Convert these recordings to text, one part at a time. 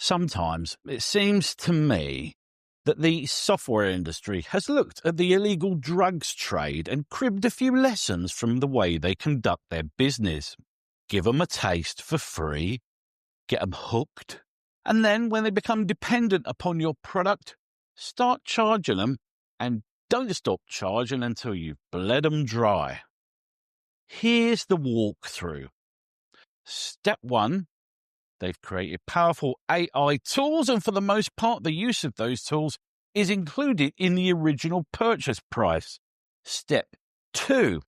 Sometimes it seems to me that the software industry has looked at the illegal drugs trade and cribbed a few lessons from the way they conduct their business. Give them a taste for free, get them hooked, and then when they become dependent upon your product, start charging them and don't stop charging until you've bled them dry. Here's the walkthrough. Step 1. They've created powerful AI tools, and for the most part, the use of those tools is included in the original purchase price. Step 2.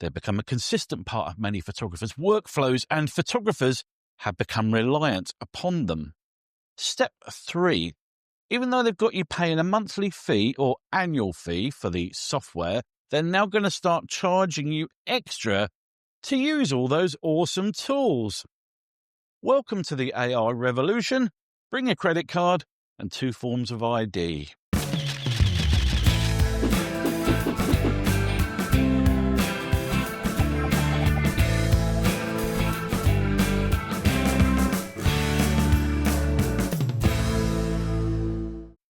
They've become a consistent part of many photographers' workflows, and photographers have become reliant upon them. Step 3. Even though they've got you paying a monthly fee or annual fee for the software, they're now going to start charging you extra to use all those awesome tools. Welcome to the AI revolution. Bring a credit card and 2 forms of ID.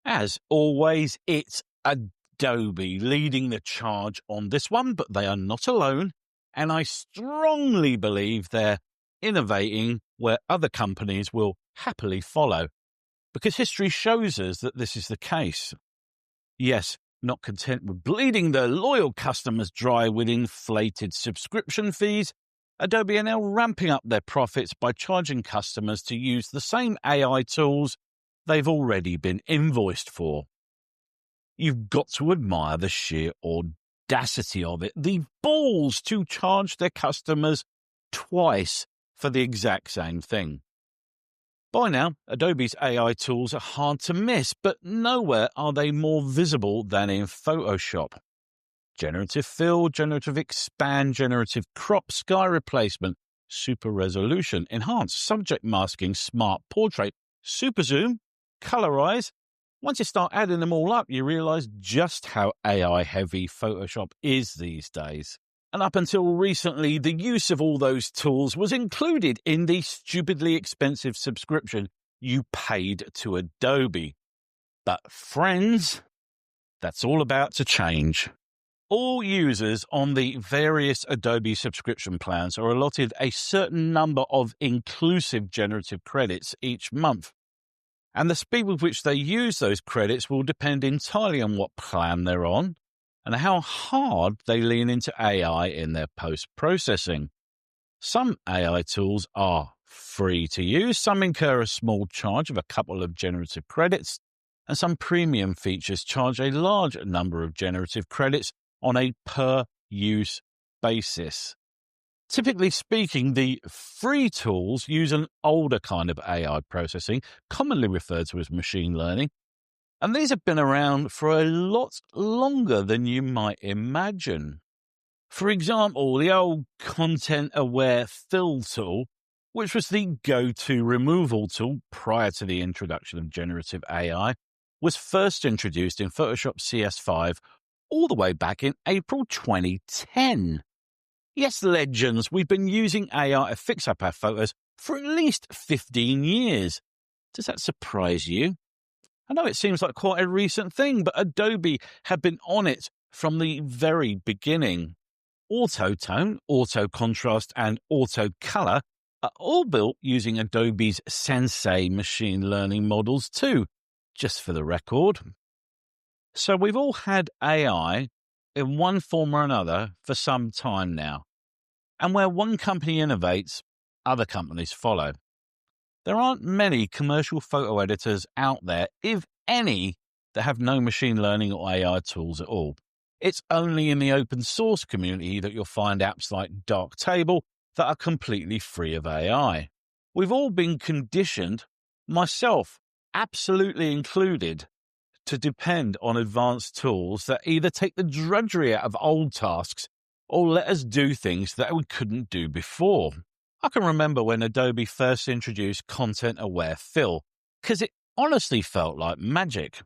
As always, it's Adobe leading the charge on this one, but they are not alone, and I strongly believe they're innovating where other companies will happily follow, because history shows us that this is the case. Yes, not content with bleeding their loyal customers dry with inflated subscription fees, Adobe are now ramping up their profits by charging customers to use the same AI tools they've already been invoiced for. You've got to admire the sheer audacity of it, the balls to charge their customers twice for the exact same thing. By now, Adobe's AI tools are hard to miss, but nowhere are they more visible than in Photoshop. Generative Fill, Generative Expand, Generative Crop, Sky Replacement, Super Resolution, Enhanced Subject Masking, Smart Portrait, Super Zoom, Colorize. Once you start adding them all up, you realize just how AI-heavy Photoshop is these days. And up until recently, the use of all those tools was included in the stupidly expensive subscription you paid to Adobe. But friends, that's all about to change. All users on the various Adobe subscription plans are allotted a certain number of inclusive generative credits each month. And the speed with which they use those credits will depend entirely on what plan they're on and how hard they lean into AI in their post-processing. Some AI tools are free to use, some incur a small charge of a couple of generative credits, and some premium features charge a large number of generative credits on a per-use basis. Typically speaking, the free tools use an older kind of AI processing, commonly referred to as machine learning, and these have been around for a lot longer than you might imagine. For example, the old content-aware fill tool, which was the go-to removal tool prior to the introduction of generative AI, was first introduced in Photoshop CS5 all the way back in April 2010. Yes, legends, we've been using AI to fix up our photos for at least 15 years. Does that surprise you? I know it seems like quite a recent thing, but Adobe have been on it from the very beginning. Auto-tone, auto-contrast, and auto-color are all built using Adobe's Sensei machine learning models too, just for the record. So we've all had AI in one form or another for some time now. And where one company innovates, other companies follow. There aren't many commercial photo editors out there, if any, that have no machine learning or AI tools at all. It's only in the open source community that you'll find apps like Darktable that are completely free of AI. We've all been conditioned, myself absolutely included, to depend on advanced tools that either take the drudgery out of old tasks or let us do things that we couldn't do before. I can remember when Adobe first introduced content-aware fill, because it honestly felt like magic.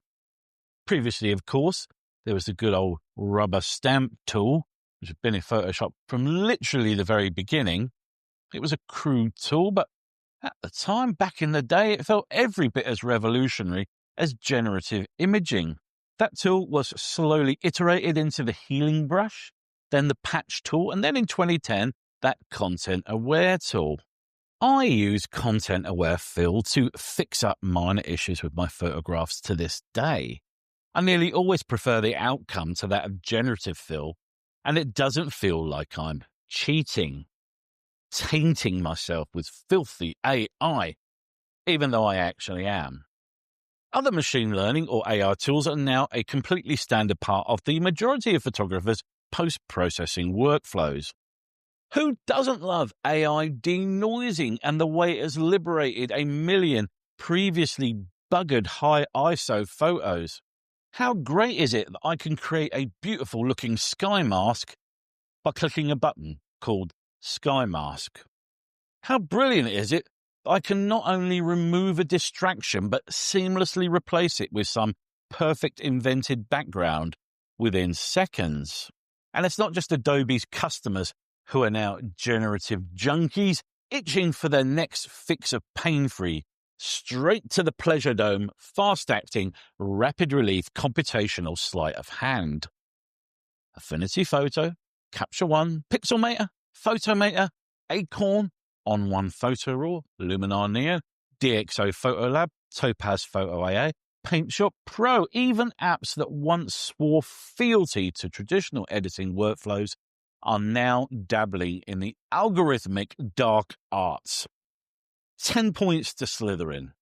Previously, of course, there was the good old rubber stamp tool, which had been in Photoshop from literally the very beginning. It was a crude tool, but At the time, back in the day, it felt every bit as revolutionary as generative imaging. That tool was slowly iterated into the healing brush, then the patch tool, and then in 2010, that content-aware tool. I use content-aware fill to fix up minor issues with my photographs to this day. I nearly always prefer the outcome to that of generative fill, and it doesn't feel like I'm cheating, tainting myself with filthy AI, even though I actually am. Other machine learning or AI tools are now a completely standard part of the majority of photographers' post-processing workflows. Who doesn't love AI denoising and the way it has liberated a million previously buggered high ISO photos? How great is it that I can create a beautiful looking sky mask by clicking a button called Sky Mask? How brilliant is it that I can not only remove a distraction but seamlessly replace it with some perfect invented background within seconds? And it's not just Adobe's customers who are now generative junkies itching for their next fix of pain-free, straight to the pleasure dome, fast-acting, rapid relief computational sleight of hand. Affinity Photo, Capture One, Pixelmator, Photomator, Acorn, On One Photo Raw, Luminar Neo, DxO Photolab, Topaz Photo AI, PaintShop Pro, even apps that once swore fealty to traditional editing workflows are now dabbling in the algorithmic dark arts. 10 points to Slytherin.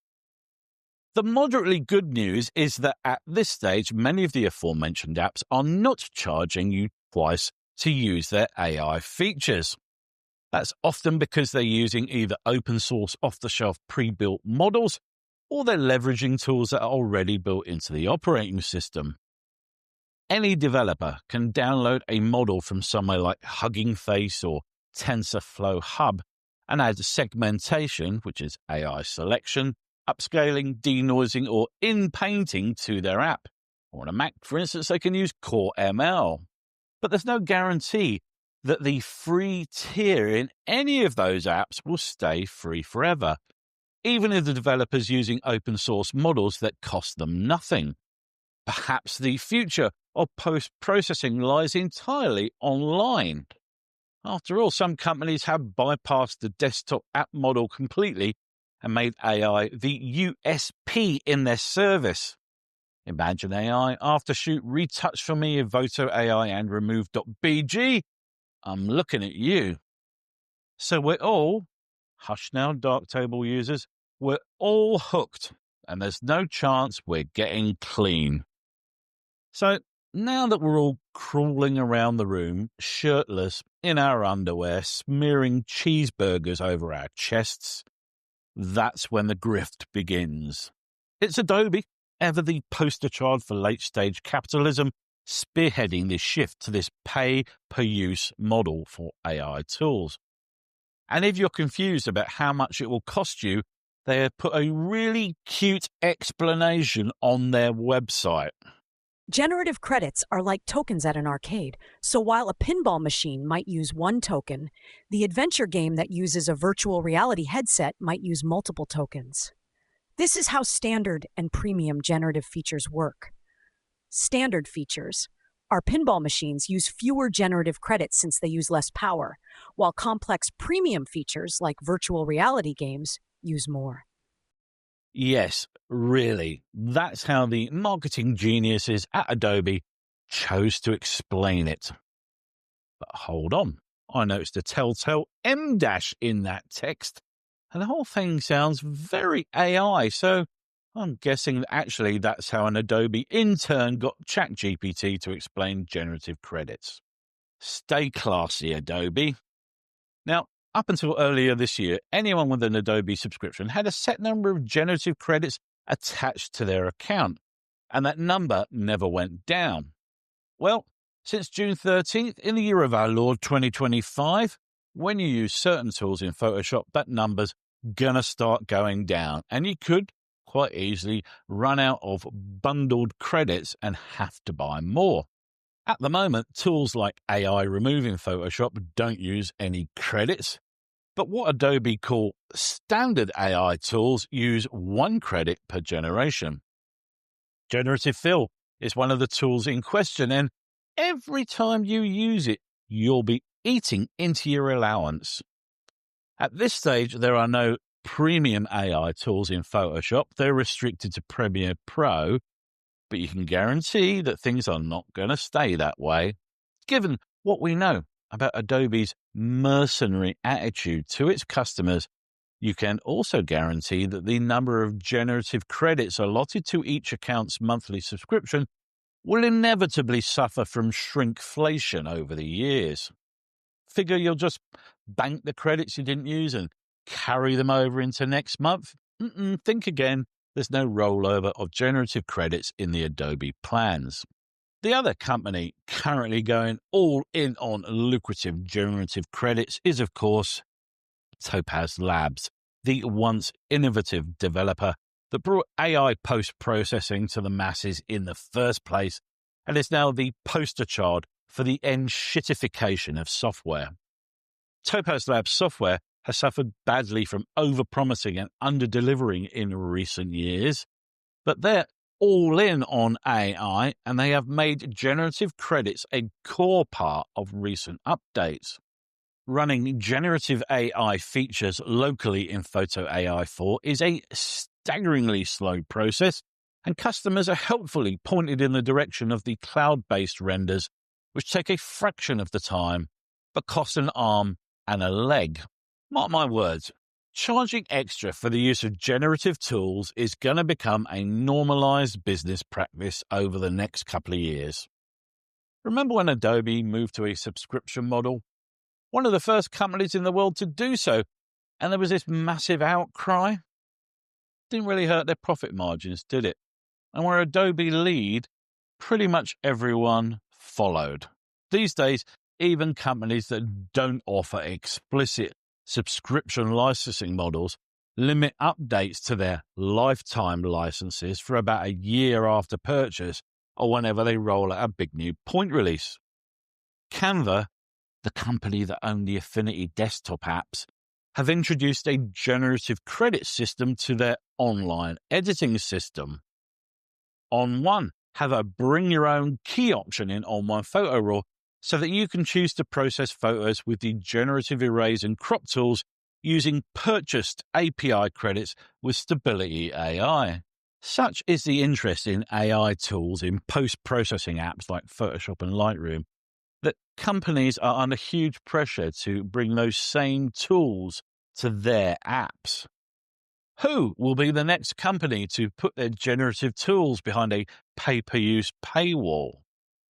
The moderately good news is that at this stage, many of the aforementioned apps are not charging you twice to use their AI features. That's often because they're using either open source off-the-shelf pre-built models or they're leveraging tools that are already built into the operating system. Any developer can download a model from somewhere like Hugging Face or TensorFlow Hub and add segmentation, which is AI selection, upscaling, denoising, or in-painting to their app. Or on a Mac, for instance, they can use Core ML. But there's no guarantee that the free tier in any of those apps will stay free forever, even if the developer's using open source models that cost them nothing. Perhaps the future of post-processing lies entirely online. After all, some companies have bypassed the desktop app model completely and made AI the USP in their service. Imagine AI, Aftershoot, Retouch for Me, Voto AI, and Remove.bg. I'm looking at you. So we're all, hush now, Darktable users, we're all hooked, and there's no chance we're getting clean. So now that we're all crawling around the room, shirtless, in our underwear, smearing cheeseburgers over our chests, that's when the grift begins. It's Adobe, ever the poster child for late-stage capitalism, spearheading this shift to this pay-per-use model for AI tools. And if you're confused about how much it will cost you, they have put a really cute explanation on their website. Generative credits are like tokens at an arcade, so while a pinball machine might use one token, the adventure game that uses a virtual reality headset might use multiple tokens. This is how standard and premium generative features work. Standard features. Our pinball machines use fewer generative credits since they use less power, while complex premium features like virtual reality games use more. Yes, really. That's how the marketing geniuses at Adobe chose to explain it. But hold on. I noticed a telltale M dash in that text, and the whole thing sounds very AI, so I'm guessing that actually that's how an Adobe intern got ChatGPT to explain generative credits. Stay classy, Adobe. Now, up until earlier this year, anyone with an Adobe subscription had a set number of generative credits attached to their account, and that number never went down. Well, since June 13th, in the year of our Lord 2025, when you use certain tools in Photoshop, that number's gonna start going down, and you could quite easily run out of bundled credits and have to buy more. At the moment, tools like AI Remove in Photoshop don't use any credits. But what Adobe call standard AI tools use 1 credit per generation. Generative Fill is one of the tools in question, and every time you use it, you'll be eating into your allowance. At this stage, there are no premium AI tools in Photoshop. They're restricted to Premiere Pro, but you can guarantee that things are not going to stay that way, given what we know about Adobe's mercenary attitude to its customers. You can also guarantee that the number of generative credits allotted to each account's monthly subscription will inevitably suffer from shrinkflation over the years. Figure you'll just bank the credits you didn't use and carry them over into next month? Think again. There's no rollover of generative credits in the Adobe plans. The other company currently going all in on lucrative generative credits is, of course, TopazLabs, the once innovative developer that brought AI post-processing to the masses in the first place and is now the poster child for the enshittification of software. TopazLabs software has suffered badly from overpromising and underdelivering in recent years, but they're all in on AI and they have made generative credits a core part of recent updates. Running generative AI features locally in Photo AI 4 is a staggeringly slow process, and customers are helpfully pointed in the direction of the cloud-based renders, which take a fraction of the time, but cost an arm and a leg. Mark my words, charging extra for the use of generative tools is going to become a normalized business practice over the next couple of years. Remember when Adobe moved to a subscription model? One of the first companies in the world to do so, and there was this massive outcry. Didn't really hurt their profit margins, did it? And where Adobe lead, pretty much everyone followed. These days, even companies that don't offer explicit subscription licensing models limit updates to their lifetime licenses for about a year after purchase or whenever they roll out a big new point release. Canva, the company that owned the Affinity desktop apps, have introduced a generative credit system to their online editing system. On One have a bring your own key option in On One Photo Raw so that you can choose to process photos with the generative erase and crop tools using purchased API credits with Stability AI. Such is the interest in AI tools in post-processing apps like Photoshop and Lightroom that companies are under huge pressure to bring those same tools to their apps. Who will be the next company to put their generative tools behind a pay-per-use paywall?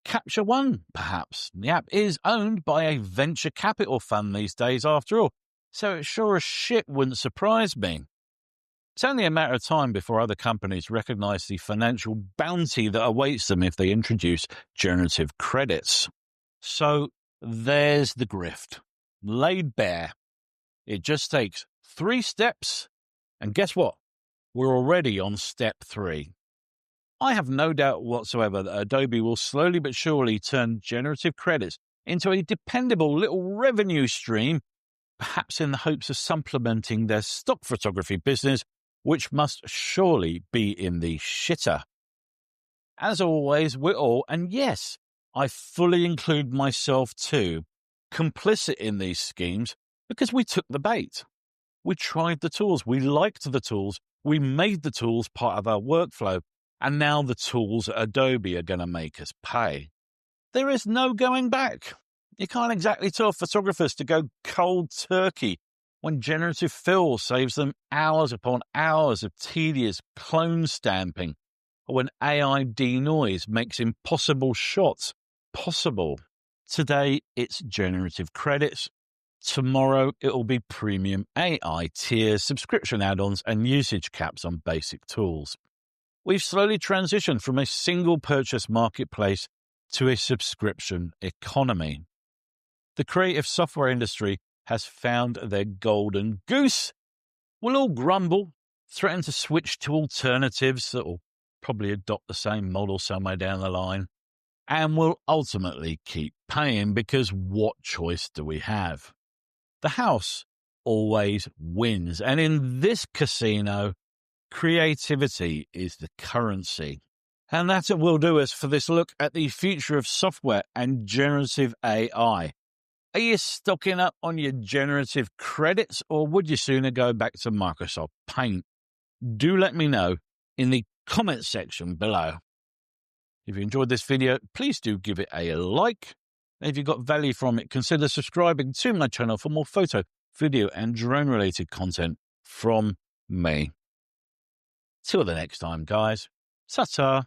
Capture One, perhaps. The app is owned by a venture capital fund these days, after all, so it sure as shit wouldn't surprise me. It's only a matter of time before other companies recognize the financial bounty that awaits them if they introduce generative credits. So there's the grift, laid bare. It just takes 3 steps, and guess what? We're already on step 3. I have no doubt whatsoever that Adobe will slowly but surely turn generative credits into a dependable little revenue stream, perhaps in the hopes of supplementing their stock photography business, which must surely be in the shitter. As always, we're all, and yes, I fully include myself too, complicit in these schemes because we took the bait. We tried the tools, we liked the tools, we made the tools part of our workflow, and now the tools at Adobe are going to make us pay. There is no going back. You can't exactly tell photographers to go cold turkey when generative fill saves them hours upon hours of tedious clone stamping, or when AI denoise makes impossible shots possible. Today, it's generative credits. Tomorrow, it'll be premium AI tiers, subscription add-ons, and usage caps on basic tools. We've slowly transitioned from a single purchase marketplace to a subscription economy. The creative software industry has found their golden goose. We'll all grumble, threaten to switch to alternatives that will probably adopt the same model somewhere down the line, and we'll ultimately keep paying because what choice do we have? The house always wins. And in this casino, creativity is the currency. And that's what will do us for this look at the future of software and generative AI. Are you stocking up on your generative credits, or would you sooner go back to Microsoft Paint? Do let me know in the comment section below. If you enjoyed this video, please do give it a like. And if you got value from it, consider subscribing to my channel for more photo, video, and drone-related content from me. Till the next time, guys. Ta-ta.